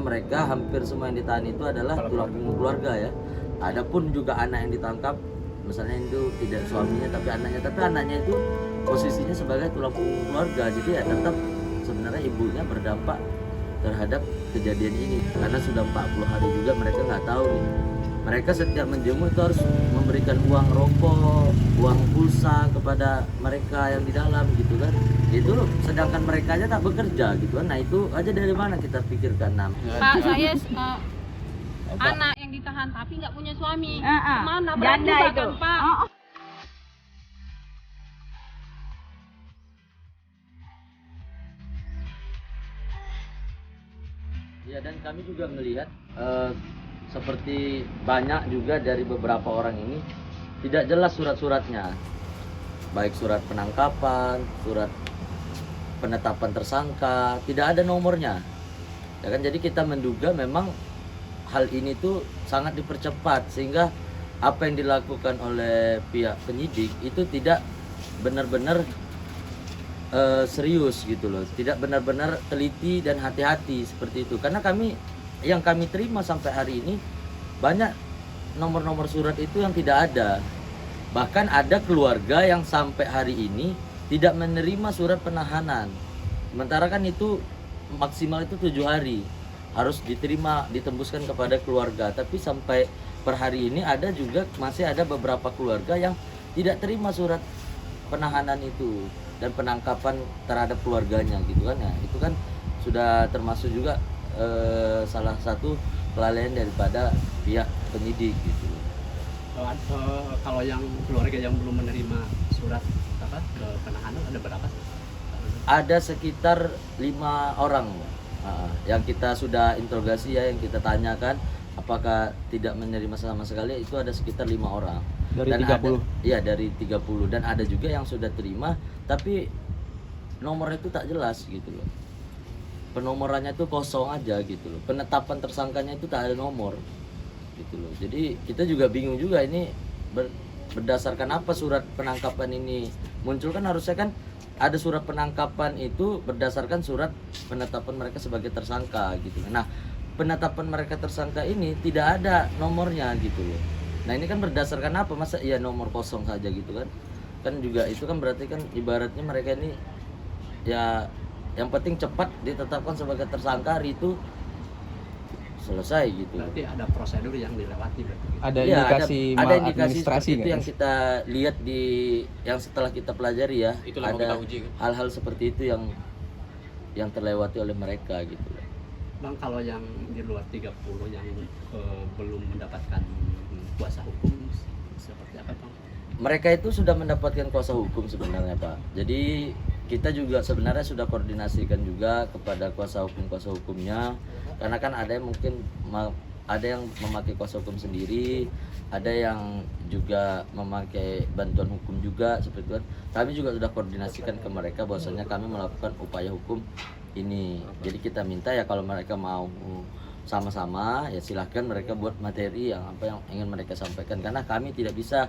mereka hampir semua yang ditahan itu adalah tulang punggung keluarga ya. Adapun juga anak yang ditangkap, misalnya itu tidak suaminya tapi anaknya itu posisinya sebagai tulang punggung keluarga. Jadi ya tetap sebenarnya ibunya berdampak terhadap kejadian ini karena sudah 40 hari juga mereka nggak tahu nih. Mereka setiap menjemur itu harus memberikan uang rokok, uang pulsa kepada mereka yang di dalam gitu kan. Itu sedangkan mereka aja tak bekerja gitu kan. Nah itu aja dari mana kita pikirkan Pak, saya anak yang ditahan tapi nggak punya suami. Mana berani juga kan Pak? Ya, dan kami juga melihat seperti banyak juga dari beberapa orang ini tidak jelas surat-suratnya, baik surat penangkapan, surat penetapan tersangka, tidak ada nomornya ya kan. Jadi kita menduga memang hal ini tuh sangat dipercepat sehingga apa yang dilakukan oleh pihak penyidik itu tidak benar-benar serius gitu loh, tidak benar-benar teliti dan hati-hati seperti itu. Karena yang kami terima sampai hari ini banyak nomor-nomor surat itu yang tidak ada. Bahkan ada keluarga yang sampai hari ini tidak menerima surat penahanan. Sementara kan itu maksimal itu 7 hari harus diterima, ditembuskan kepada keluarga. Tapi sampai per hari ini masih ada beberapa keluarga yang tidak terima surat penahanan itu dan penangkapan terhadap keluarganya gitu kan ya. Itu kan sudah termasuk juga salah satu kelalaian daripada pihak penyidik gitu. Kalau yang keluarga yang belum menerima surat penahanan ada berapa? Ada sekitar 5 orang yang kita sudah interogasi ya, yang kita tanyakan apakah tidak menerima sama sekali, itu ada sekitar 5 orang. Dari Dan 30? Iya, dari 30. Dan ada juga yang sudah terima tapi nomornya itu tak jelas gitu loh. Penomorannya itu kosong aja gitu loh. Penetapan tersangkanya itu tak ada nomor gitu loh. Jadi kita juga bingung juga ini berdasarkan apa surat penangkapan ini muncul. Kan harusnya kan ada surat penangkapan itu berdasarkan surat penetapan mereka sebagai tersangka gitu. Nah, penetapan mereka tersangka ini tidak ada nomornya gitu loh. Nah, ini kan berdasarkan apa? Masa iya nomor kosong saja gitu kan? Kan juga itu kan berarti kan ibaratnya mereka ini ya yang penting cepat ditetapkan sebagai tersangka, hari itu selesai gitu. Berarti ada prosedur yang dilewati berarti. Ada Ya, indikasi ada indikasi maladministrasi seperti itu yang kita lihat yang setelah kita pelajari ya. Itulah yang ada kita uji. hal-hal seperti itu yang terlewati oleh mereka gitu. Bang, kalau yang di luar 30 yang belum mendapatkan kuasa hukum seperti apa Bang? Mereka itu sudah mendapatkan kuasa hukum sebenarnya Pak. Jadi kita juga sebenarnya sudah koordinasikan juga kepada kuasa hukumnya, karena kan ada yang mungkin ada yang memakai kuasa hukum sendiri, ada yang juga memakai bantuan hukum juga seperti itu. Kami juga sudah koordinasikan ke mereka bahwasanya kami melakukan upaya hukum ini. Jadi kita minta ya kalau mereka mau sama-sama ya silahkan mereka buat materi yang apa yang ingin mereka sampaikan, karena kami tidak bisa.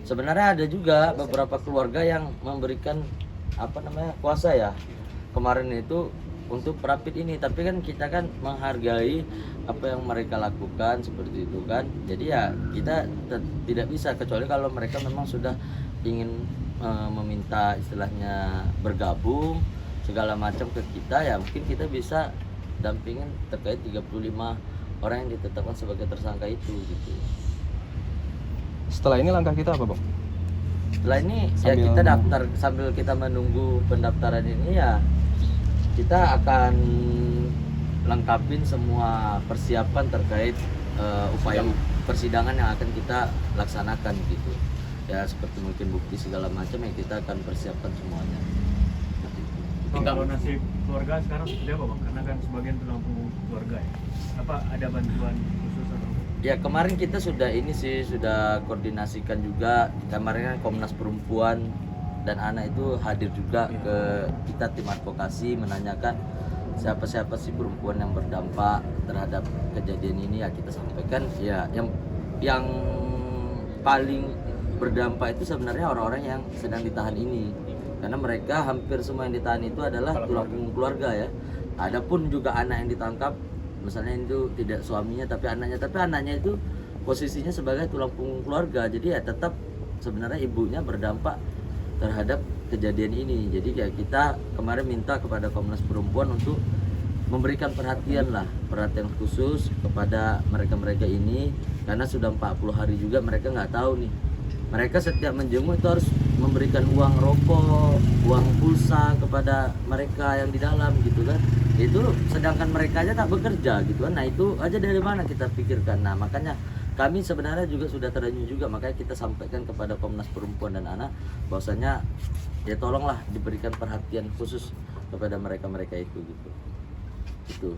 Sebenarnya ada juga beberapa keluarga yang memberikan kuasa ya kemarin itu untuk rapid ini, tapi kan kita kan menghargai apa yang mereka lakukan seperti itu kan. Jadi ya kita tidak bisa kecuali kalau mereka memang sudah ingin meminta istilahnya bergabung segala macam ke kita, ya mungkin kita bisa dampingin terkait 35 orang yang ditetapkan sebagai tersangka itu gitu. Setelah ini langkah kita apa Bang? Setelah ini ya kita daftar, sambil kita menunggu pendaftaran ini ya kita akan lengkapin semua persiapan terkait upaya persidangan yang akan kita laksanakan gitu ya, seperti mungkin bukti segala macam yang kita akan persiapkan semuanya. Bang, kalau nasib keluarga sekarang seperti apa Bang? Karena kan sebagian tulang punggung keluarga ya. Apa ada bantuan khusus atau? Ya kemarin kita sudah koordinasikan juga. Kemarin kan Komnas Perempuan dan Anak itu hadir juga ke kita, tim advokasi, menanyakan siapa sih perempuan yang berdampak terhadap kejadian ini. Ya kita sampaikan ya yang paling berdampak itu sebenarnya orang-orang yang sedang ditahan ini, karena mereka hampir semua yang ditahan itu adalah tulang punggung keluarga ya. Adapun juga anak yang ditangkap, misalnya itu tidak suaminya tapi anaknya itu posisinya sebagai tulang punggung keluarga, jadi ya tetap sebenarnya ibunya berdampak terhadap kejadian ini. Jadi kayak kita kemarin minta kepada Komnas Perempuan untuk memberikan perhatian khusus kepada mereka ini, karena sudah 40 hari juga mereka nggak tahu nih. Mereka setiap menjenguk itu harus memberikan uang rokok, uang pulsa kepada mereka yang di dalam gitu kan. Itu sedangkan mereka aja tak bekerja gitu kan. Nah itu aja dari mana kita pikirkan. Nah makanya kami sebenarnya juga sudah terenyuh juga, makanya kita sampaikan kepada Komnas Perempuan dan Anak bahwasanya ya tolonglah diberikan perhatian khusus kepada mereka itu gitu. Itu.